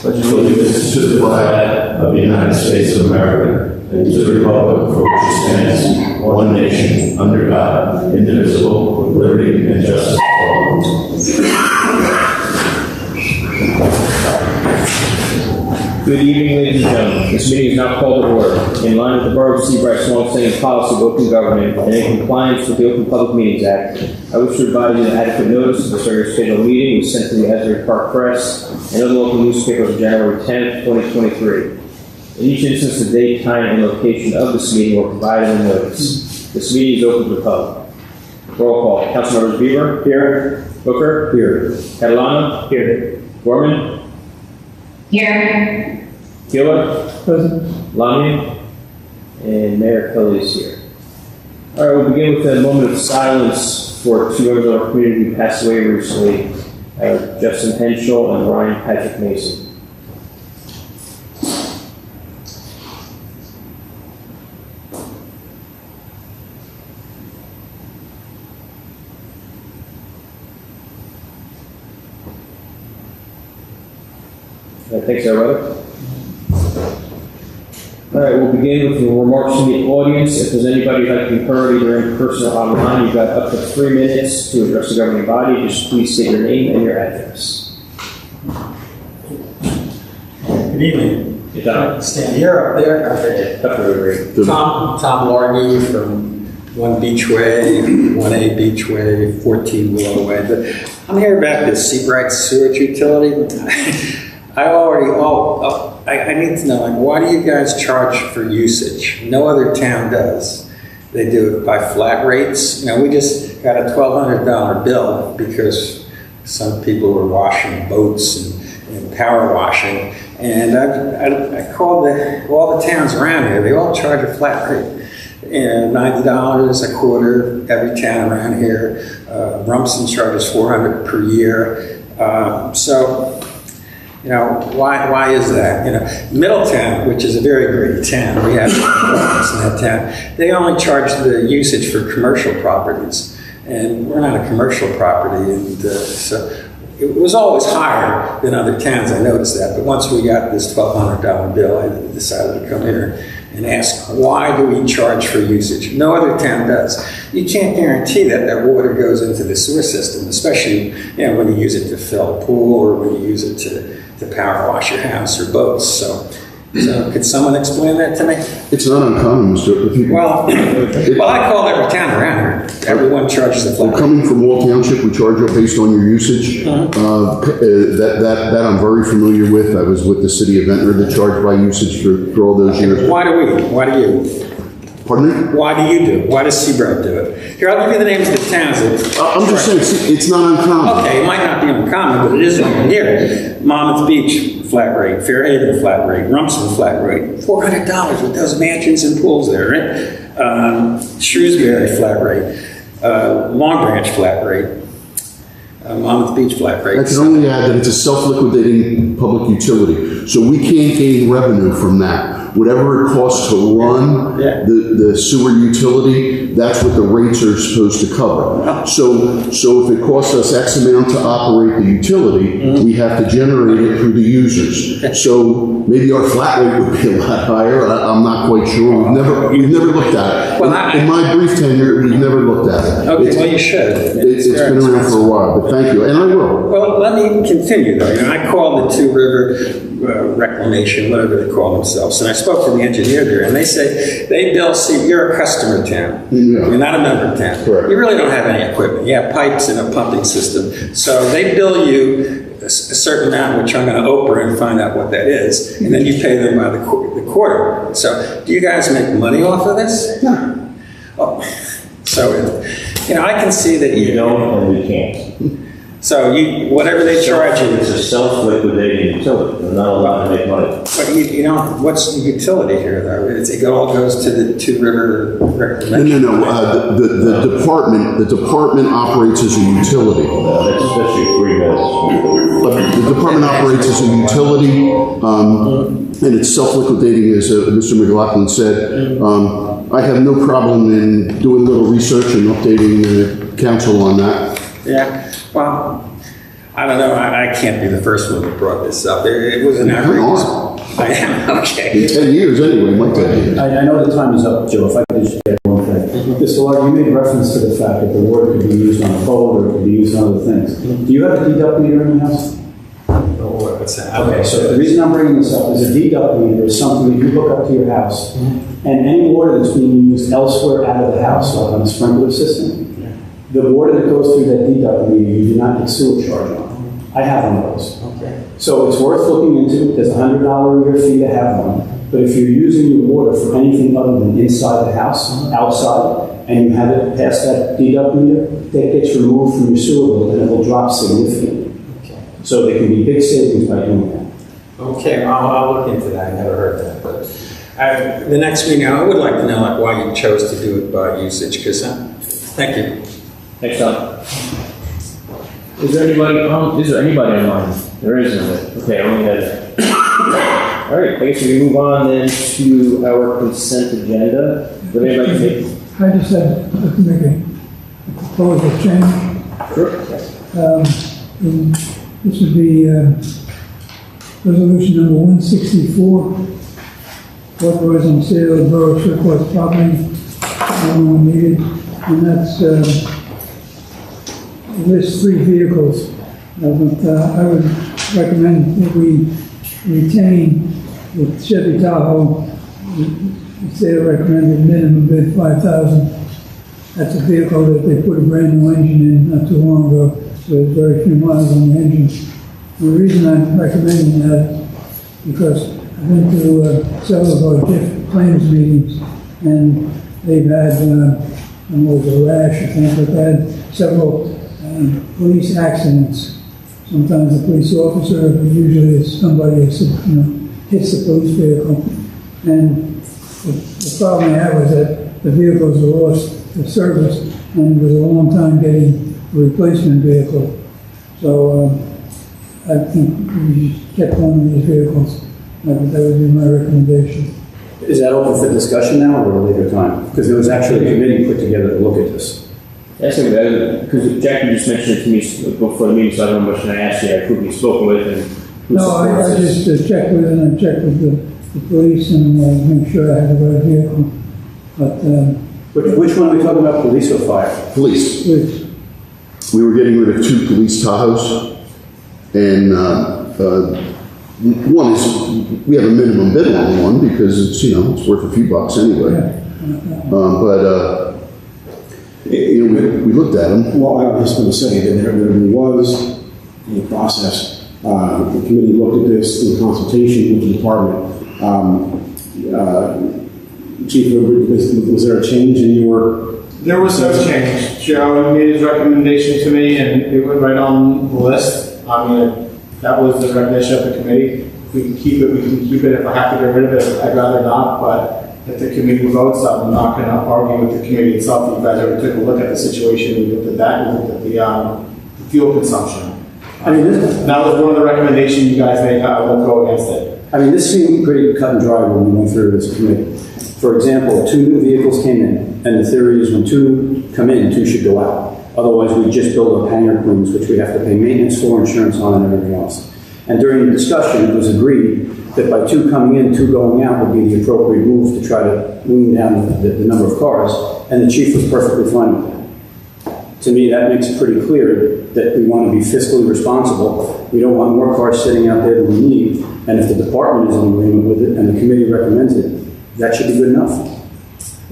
pledge allegiance to the flag of the United States of America and to the republic for which it stands, one nation, under God, indivisible, with liberty and justice for all. Good evening, ladies and gentlemen. This meeting is now called to order. In line with the Borough of Seabright's long-standing policy of open government and in compliance with the Open Public Meetings Act, I wish to advise you that adequate notice of this regular scheduled meeting was sent to the Asbury Park Press and other local newspapers on January 10th, 2023. In each instance, the date, time, and location of this meeting were provided in the notice. This meeting is open to the public. Roll call. Councilmembers Bieber? Here. Booker? Here. Catalano? Here. Gorman? Here. Gillett? Present. Lamy? And Mayor Kelly is here. All right, we'll begin with a moment of silence for two members of our community who passed away recently, Justin Henschel and Ryan Patrick Mason. Thanks, everybody. All right, we'll begin with the remarks from the audience. If there's anybody who'd like to be heard either in person or online, you've got up to 3 minutes to address the governing body. Just please state your name and your address. Good evening. Good time. Stand here, up there. Tom Largy from 1 Beachway, 1A Beachway, 14 Willow Way. But I'm here about the Seabright sewage utility. I need to know, like, why do you guys charge for usage? No other town does. They do it by flat rates. You know, we just got a $1,200 bill because some people were washing boats and power washing. And I called all the towns around here. They all charge a flat rate. And $90 a quarter, every town around here. Rumson charges $400 per year. You know, why is that? You know, Middletown, which is a very great town, we have apartments in that town, they only charge the usage for commercial properties. And we're not a commercial property, and so it was always higher than other towns, I noticed that. But once we got this $1,200 bill, I decided to come here and ask, why do we charge for usage? No other town does. You can't guarantee that that water goes into the sewer system, especially, you know, when you use it to fill a pool or when you use it to power wash your house or boats. So could someone explain that to me? It's not uncommon, Mr. Well, I call every town around here. Everyone charges a flat rate. Coming from Wall Township, we charge you based on your usage. That I'm very familiar with. I was with the city of Ventnor that charged by usage for all those years. Why do you? Pardon me? Why do you do it? Why does Seabright do it? Here, I'll give you the names of the towns. I'm just saying, it's not uncommon. Okay, it might not be uncommon, but it is over here. Monmouth Beach, flat rate. Fairhaven, flat rate. Rumson, flat rate. $400 with those mansions and pools there, right? Shrewsbury, flat rate. Long Branch, flat rate. Monmouth Beach, flat rate. I can only add that it's a self-liquidating public utility, so we can't gain revenue from that. Whatever it costs to run the sewer utility, that's what the rates are supposed to cover. So if it costs us X amount to operate the utility, we have to generate it through the users. So maybe our flat rate would be a lot higher. I'm not quite sure. We've never looked at it. In my brief tenure, we've never looked at it. Okay, well, you should. It's been around for a while, but thank you, and I will. Well, let me continue though. You know, I called the Two River Reclamation, whatever they call themselves, and I spoke to the engineer there, and they say they bill. See, you're a customer town. Yeah. You're not a member town. Correct. You really don't have any equipment. You have pipes and a pumping system, so they bill you a certain amount, which I'm going to Oprah and find out what that is, and then you pay them by the quarter. So, do you guys make money off of this? No. Oh, so you know, I can see that You don't and we can't. So whatever they charge you. It's a self-liquidating utility. They're not allowed to make money. But you know, what's the utility here though? It all goes to the Two River Reclamation. No. The department operates as a utility. That's especially 3 minutes. But the department operates as a utility, and it's self-liquidating, as Mr. McLaughlin said. I have no problem in doing a little research and updating the council on that. Yeah. Well, I don't know, I can't be the first one that brought this up. It was an Come outrageous. on. I am, okay. In 10 years anyway, might 10 years. I know the time is up, Joe, if I could just get one thing. Mr. Lord, you made reference to the fact that the water could be used on a boat or it could be used on other things. Do you have a deduct meter in your house? Oh, what's that? Okay, so the reason I'm bringing this up is a deduct meter is something that you hook up to your house, and any water that's being used elsewhere out of the house, like on a sprinkler system, the water that goes through that deduct meter, you do not get sewer charge on. I have one of those. Okay. So it's worth looking into. There's a $100 a year fee to have one. But if you're using your water for anything other than inside the house, outside, and you have it past that deduct meter, that gets removed from your sewer bill and it will drop significantly. Okay. So there can be big savings by doing that. Okay, I'll look into that. I never heard that. But the next meeting, I would like to know like why you chose to do it by usage. Because thank you. Thanks, Tom. Is there anybody online? There isn't. Okay, I only had that. All right, I guess we can move on then to our consent agenda. Would anybody take? I just had to make a proposal change. Sure. And this would be resolution number 164, authorizing sale of borough surplus property when needed, and that's lists 3 vehicles. But I would recommend that we retain the Chevy Tahoe. They recommended minimum bid $5,000. That's a vehicle that they put a brand new engine in not too long ago, so there's very few miles on the engine. The reason I'm recommending that is because I've been to several of our different claims meetings, and they've had, was a rash, I think, but they had several police accidents. Sometimes a police officer, but usually it's somebody who hits the police vehicle. And the problem I had was that the vehicles were lost to service, and it was a long time getting a replacement vehicle. So I think we should get one of these vehicles. That would be my recommendation. Is that open for discussion now or a later time? Because there was actually a committee put together to look at this. That's because Jackie just mentioned it to me before the meeting, so I don't know much, and I asked you who we've spoken with and who No, I just checked with it, and I checked with the police and make sure I have the right vehicle. But Which one are we talking about, police or fire? Police. please, We were getting rid of 2 police Tahoes, and one is, we have a minimum bid on one because it's, it's worth a few bucks anyway. We looked at them. Well, I was going to say that there was a process. The committee looked at this in consultation with the department. Chief, was there a change in your? There was no change. Joe made his recommendation to me, and it went right on the list. I mean, that was the recommendation of the committee. If we can keep it, we can keep it. If I have to get rid of it, I'd rather not. But if the committee votes, I'm not going to argue with the committee itself. If you guys ever took a look at the situation, we looked at that, we looked at the fuel consumption. I mean, That was one of the recommendations you guys made. I won't go against it. I mean, this seemed pretty cut and dry when we went through this committee. For example, 2 new vehicles came in, and the theory is when 2 come in, 2 should go out. Otherwise, we just build up hangar queens, which we have to pay maintenance for, insurance on, and everything else. And during the discussion, it was agreed that by 2 coming in, 2 going out would be the appropriate move to try to wean down the number of cars, and the chief was perfectly fine with that. To me, that makes it pretty clear that we want to be fiscally responsible. We don't want more cars sitting out there than we need, and if the department is in agreement with it and the committee recommends it, that should be good enough.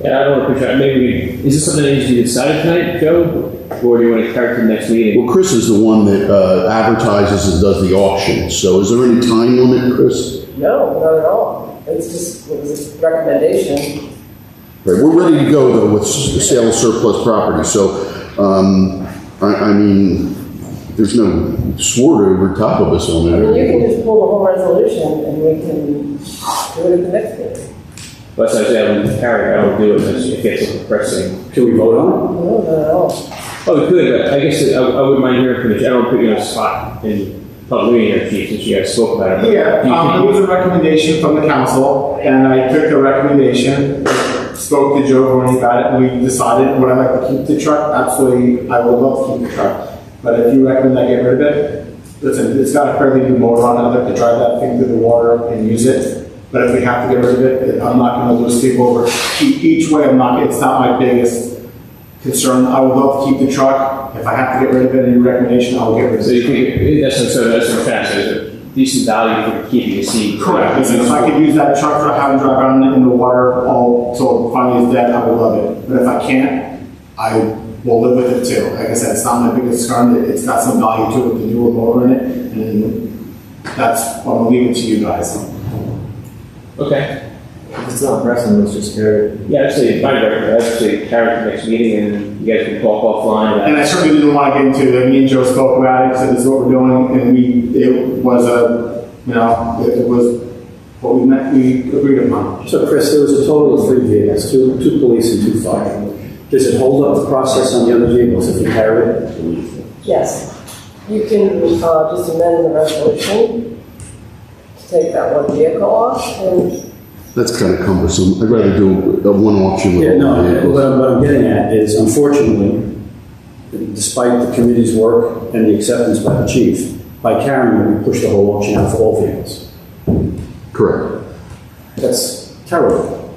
Yeah, I don't appreciate it. Maybe, is this something that needs to be decided tonight, Joe? Or do you want to carry to the next meeting? Well, Chris is the one that advertises and does the auction. So is there any time limit, Chris? No, not at all. It was a recommendation. Right, we're ready to go though with the sale of surplus property. So, I mean, there's no sword over top of us on I that. mean, you can just pull the whole resolution and we can do it at the next meeting. But as I say, I wouldn't carry it. I don't do it unless it gets depressing. Can we vote on No, not at all. Oh, we could, but I guess I wouldn't mind hearing from the general, put you in a spot in public meeting here, Chief, since you guys spoke about it. Yeah, it was a recommendation from the council, and I took the recommendation, spoke to Joe Gorney about it, and we decided, would I like to keep the truck? Absolutely, I would love to keep the truck. But if you recommend I get rid of it, listen, it's got a fairly new motor on it, I'd like to drive that thing through the water and use it. But if we have to get rid of it, I'm not gonna lose sleep over each way. It's not my biggest concern. I would love to keep the truck. If I have to get rid of it, any recommendation, I will get rid of So you it. think, that's what I'm trying to say, there's a decent value for keeping a seat. Correct. Listen, if I could use that truck for having to drive around in the water all till it finally is dead, I would love it. But if I can't, I will live with it too. Like I said, it's not my biggest concern. It's got some value to it, the newer motor in it, and that's, I'm gonna leave it to you guys. Okay. If it's not pressing, let's just carry it. Yeah, I'd say, I'd say carry it the next meeting and you guys can talk offline about And I certainly didn't want to get into it. Me and Joe spoke about it, said this is what we're doing, and it was it was what we agreed upon. So Chris, there was a total of 3 vehicles, two police and 2 fire. Does it hold up the process on the other vehicles if you carry it? Yes. You can just amend the resolution to take that one vehicle off, and That's kind of cumbersome. I'd rather do a one auction with Yeah, all the no, vehicles. what I'm getting at is, unfortunately, despite the committee's work and the acceptance by the chief, by carrying it, we push the whole auction out for all vehicles. Correct. That's terrible.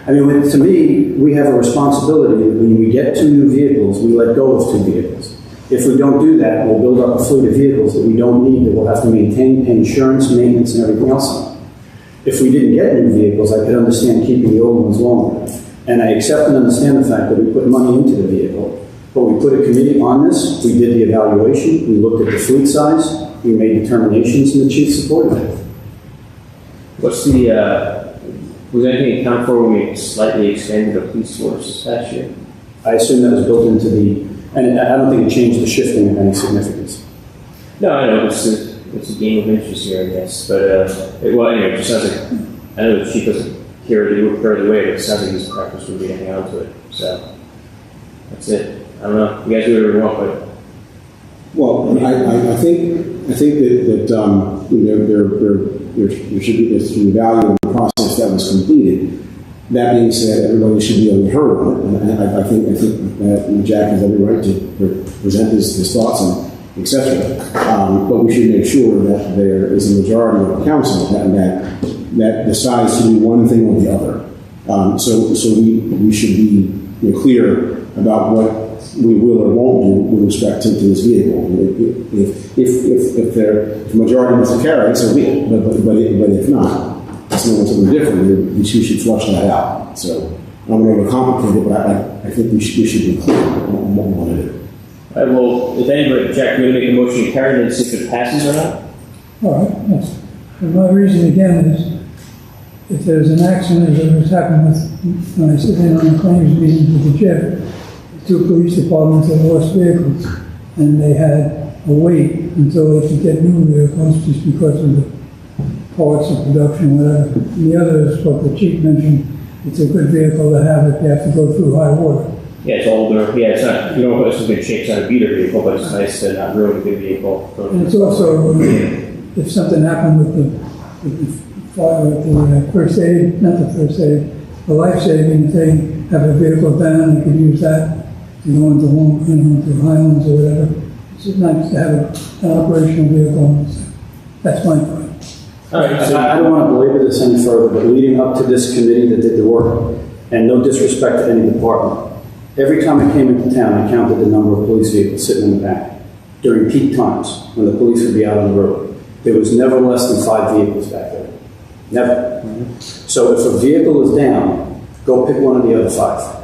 I mean, to me, we have a responsibility, when we get 2 new vehicles, we let go of 2 vehicles. If we don't do that, we'll build up a fleet of vehicles that we don't need, that we'll have to maintain, pay insurance, maintenance, and everything else on. If we didn't get new vehicles, I could understand keeping the old ones longer. And I accept and understand the fact that we put money into the vehicle, but we put a committee on this, we did the evaluation, we looked at the fleet size, we made determinations, and the chief supported it. What's the, was anything accounted for when we slightly expanded the police force this past year? I assume that was built into the, and I don't think it changed the shifting of any significance. No, I know, it's a game of interest here, I guess, but, well, anyway, it just sounds like, I know the chief doesn't carry the way, but it sounds like his practice would be hanging on to it, so, that's it. I don't know, you guys do whatever you want, but. Well, I think that there should be value in the process that was completed. That being said, everybody should be heard on it, and I think that Jack has every right to present his thoughts and et cetera. But we should make sure that there is a majority of the council that decides to do one thing or the other. So we should be clear about what we will or won't do with respect to this vehicle. If the majority wants to carry it, so be it. But if not, it's something different. We should flush that out. So I'm going to overcomplicate it, but I think we should be clear on what we want to do. All right, well, if anybody, Jack, you want to make a motion to carry it and see if it passes or not? All right, yes. And my reason again is, if there's an accident, as it was happening with, when I sit in on the claims meeting with the Jeff, 2 police departments had lost vehicles, and they had a wait until they could get new vehicles just because of the parts of production, whatever. And the other is what the chief mentioned, it's a good vehicle to have if you have to go through high water. Yeah, it's older, yeah, it's not, you know, it's in good shape, it's not a beater vehicle, but it's nice to not ruin a good vehicle. And it's also, if something happened with the fire, the first aid, not the first aid, the life saving, if they have a vehicle down, they could use that to go into Highlands or whatever. It's just nice to have an operational vehicle. That's my point. All right, so, I don't want to belabor this any further, but leading up to this committee that did the work, and no disrespect to any department, every time I came into town, I counted the number of police vehicles sitting in the back during peak times when the police would be out on the road. There was never less than 5 vehicles back there. Never. So if a vehicle is down, go pick one of the other 5.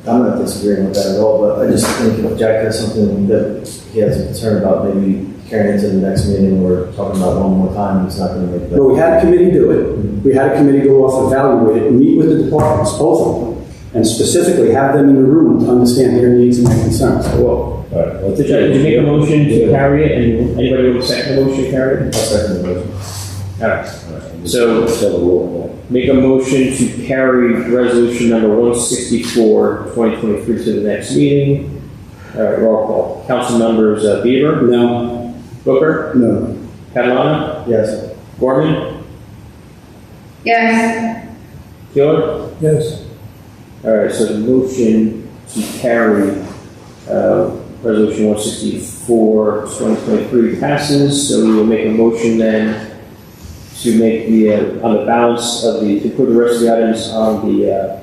I'm not disagreeing with that at all, but I just think if Jack has something that he has a concern about, maybe carrying it to the next meeting or talking about it one more time, it's not going to make that. Well, we had a committee do it. We had a committee go off, evaluate it, meet with the departments, both of them, and specifically have them in the room to understand their needs and their concerns. well, all right, well, did you make a motion to carry it, and anybody want to second the motion to carry it? I'll second the motion. All right, so, make a motion to carry resolution number 164, 2023 to the next meeting. All right, roll call. Council members, Bieber, No. Booker, No. Catalano, Yes. Gorman, Yes. Keeler. Yes. All right, so the motion to carry Resolution 164, 2023 passes, so we will make a motion then to make on the balance of to put the rest of the items on the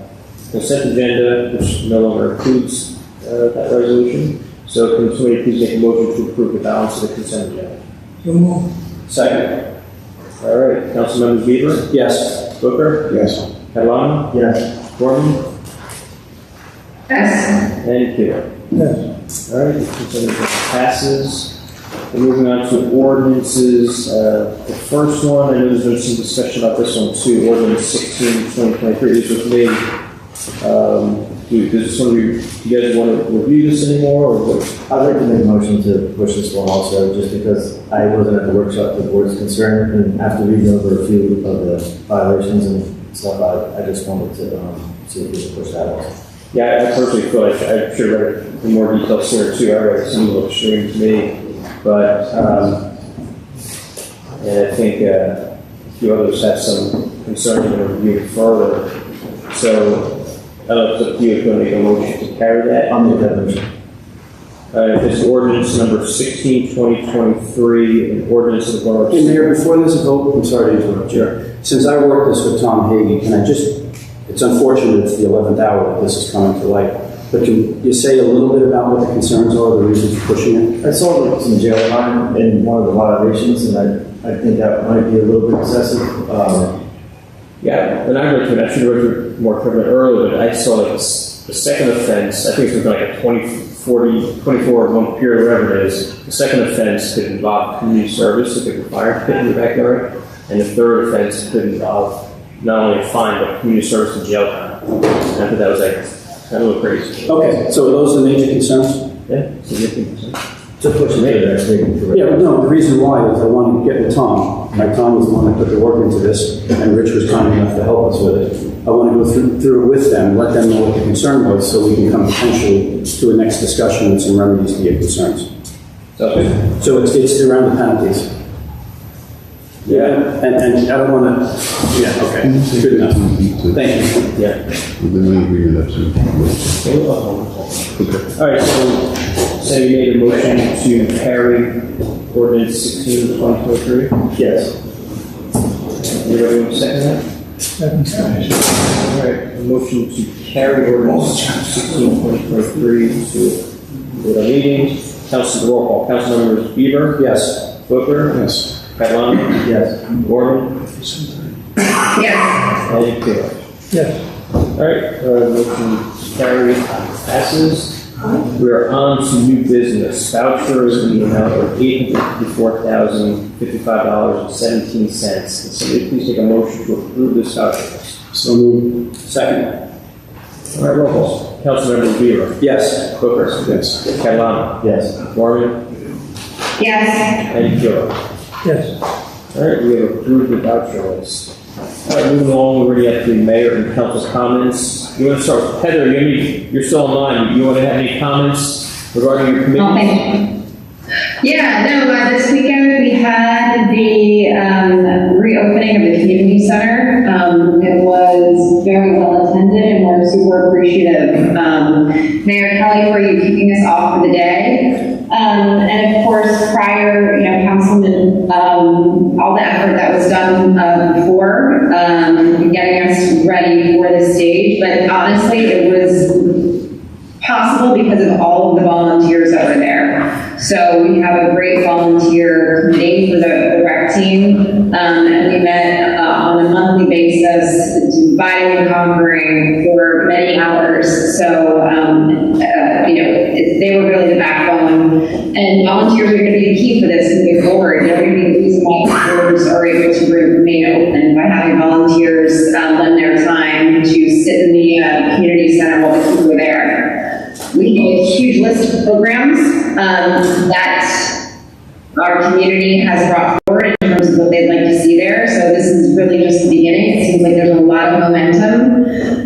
consent agenda, which no longer includes that resolution. So can somebody please make a motion to approve the balance of the consent agenda? So move. Second. All right, Councilmembers Bieber, Yes. Booker, Yes. Catalano, Yes. Gorman, Yes. and Kidder. Yes. All right, the consent agenda passes. We're moving on to ordinances. The first one, I know there's been some discussion about this one too, ordinance 16, 2023. This was made. Does some of you guys want to review this anymore, or what? I'd like to make a motion to push this one also, just because I wasn't at the workshop the board's concerned, and after reading over a few of the violations and stuff, I just wanted to see if we could push that also. Yeah, I personally feel like I should have read it in more detail sooner too. I read it some little extreme to me, but and I think a few others have some concerns and review it further. So I don't know if it's up to you if you want to make a motion to carry that. I'll make that motion. This is ordinance number 16, 2023, an ordinance of the Borough. Hey, Mayor, before there's a vote, I'm sorry to interrupt you. Since I worked this with Tom Hagee, can I just, it's unfortunate it's the 11th hour that this is coming to light, but can you say a little bit about what the concerns are, the reasons for pushing it? I saw some jail time in one of the violations, and I think that might be a little bit excessive. Yeah, when I wrote it, I should have wrote it more covered earlier, but I saw like the second offense, I think it's like a 24-month period, whatever it is. The second offense could involve community service, if it could fire pit in the backyard, and the third offense could involve not only a fine, but community service and jail time. And I thought that was like kind of a little crazy. Okay, so are those the major concerns? Yeah, significant concern. To push it to the next meeting. Yeah, but no, the reason why is I wanted to get with Tom. Tom was the one that put the work into this, and Rich was kind enough to help us with it. I want to go through it with them, let them know what the concern was, so we can come potentially to a next discussion with some remedies to your concerns. Okay. So it's around the penalties. Yeah, and I don't want to, yeah, okay, good enough. Thank you. Yeah. Then we agree on that too. Okay. All right, so you made a motion to carry ordinance 16, 2023? Yes. Anybody want to second that? Second. All right, a motion to carry ordinance 16, 2023 to the meeting. Council, roll call. Council members Bieber? Yes. Booker? Yes. Catalano? Yes. Gorman? Yes. And Taylor. Yes. All right, motion carried, passes. We are on to new business, vouchers in the amount of $854,055.17. Can somebody please take a motion to approve this voucher list? So moved. Second. All right, roll call. Councilmember Bieber. Yes. Booker. Yes. Catalano. Yes. Gorman. Yes. And Taylor. Yes. All right, we have approved the voucher list. All right, moving along, we're already at the mayor and council's comments. You want to start with Heather? You're still online. You want to have any comments regarding your committee? Okay. Yeah, no, this weekend we had the reopening of the community center. It was very well attended and we're super appreciative. Mayor Kelly, for you keeping us off for the day. And of course, prior, Councilman, all the effort that was done before, getting us ready for the stage. But honestly, it was possible because of all of the volunteers that were there. So we have a great volunteer committee for the rec team, and we met on a monthly basis, dividing and conquering for many hours. So, they were really the backbone, and volunteers are going to be the key for this moving forward. They're going to be the reason why stores are able to remain open by having volunteers lend their time to sit in the community center while the people are there. We have a huge list of programs that our community has brought forward in terms of what they'd like to see there. So this is really just the beginning. It seems like there's a lot of momentum.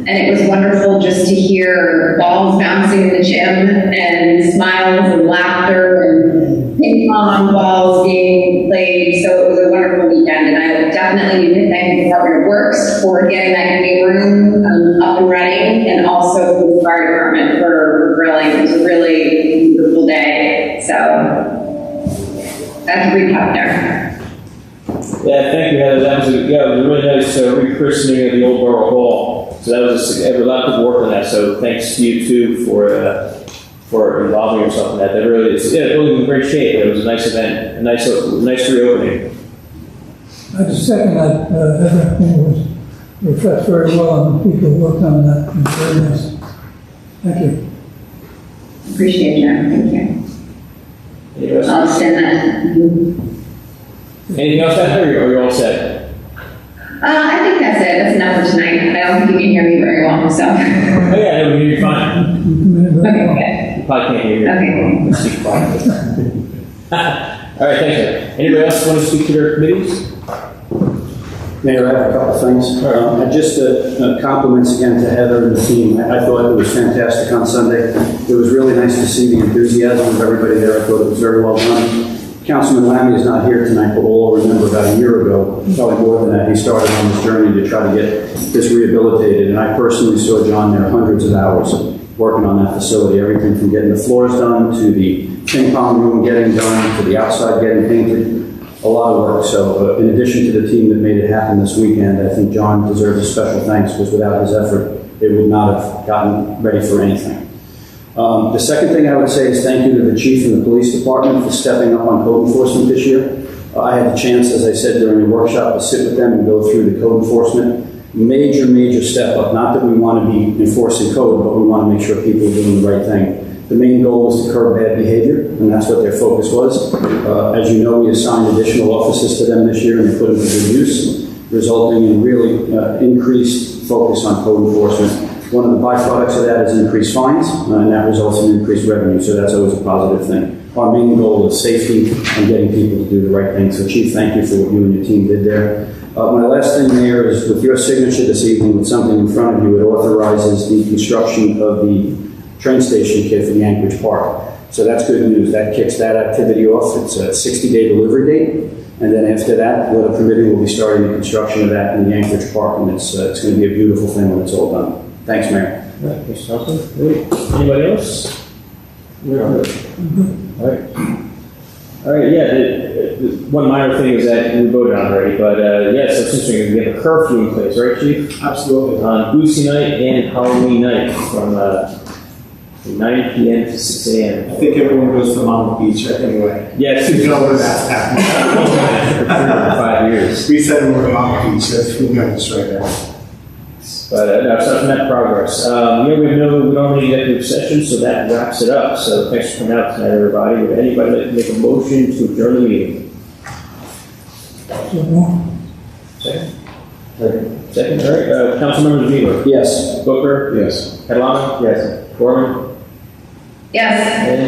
And it was wonderful just to hear balls bouncing in the gym and smiles and laughter and ping pong balls being played. So it was a wonderful weekend. And I definitely need to thank the Department of Works for getting that game room up and running, and also for the fire department for grilling. It was a really recap there. Yeah, thank you, Heather. That was a really nice rechristening of the old Borough Hall. So that was a lot of people worked on that. So thanks to you too for involving yourself in that. That really is, yeah, building in great shape. It was a nice event, a nice reopening. I just second that, Heather, I think it was reflects very well on the people who worked on that. It was very nice. Thank you. Appreciate that, thank you. Anything else? I'll send that. Anything else, Heather, or are you all set? I think that's it, that's enough for tonight. I don't think you can hear me very well, so. Oh yeah, no, you're fine. Okay, You probably can't hear me. Okay. Let's speak quietly. All right, thanks, Heather. Anybody else want to speak to their committees? Mayor, I have a couple of things. Just compliments again to Heather and the team. I thought it was fantastic on Sunday. It was really nice to see the enthusiasm of everybody there. I thought it was very well done. Councilman Lammy is not here tonight, but we'll all remember about a year ago, probably more than that, he started on this journey to try to get this rehabilitated. And I personally saw John there hundreds of hours working on that facility, everything from getting the floors done to the ping pong room getting done to the outside getting painted. A lot of work. So in addition to the team that made it happen this weekend, I think John deserves a special thanks because without his effort, it would not have gotten ready for anything. The second thing I would say is thank you to the chief and the police department for stepping up on code enforcement this year. I had the chance, as I said during the workshop, to sit with them and go through the code enforcement. Major step up. Not that we want to be enforcing code, but we want to make sure people are doing the right thing. The main goal was to curb bad behavior, and that's what their focus was. As you know, we assigned additional officers to them this year, and they put them to good use, resulting in really increased focus on code enforcement. One of the byproducts of that is increased fines, and that results in increased revenue, so that's always a positive thing. Our main goal is safety and getting people to do the right thing. So, Chief, thank you for what you and your team did there. My last thing, Mayor, is with your signature this evening with something in front of you, it authorizes the construction of the train station kit for the Anchorage Park. So that's good news. That kicks that activity off. It's a 60-day delivery date. And then after that, weather permitting, we'll be starting the construction of that in the Anchorage Park. And it's going to be a beautiful thing when it's all done. Thanks, Mayor. All right, Mr. Thompson. Great. Anybody else? We're all good. All right. All right, yeah, the one minor thing is that we voted on already, but yeah, so since we have a curfew in place, right, Chief? Absolutely. On Boosie night and Halloween night from 9 p.m. to 6 a.m. I think everyone goes to Mama Beach anyway. Yes. You know where that's happening. For 5 years. We said we're at Mama Beach, that's we got this right now. But no, so net progress. Yeah, we don't need executive session, so that wraps it up. So thanks for coming out tonight, everybody. Would anybody like to make a motion to adjourn the meeting? Second, all right. Councilmember Weaver. Yes. Booker. Yes. Catalano. Yes. Gorman. Yes. And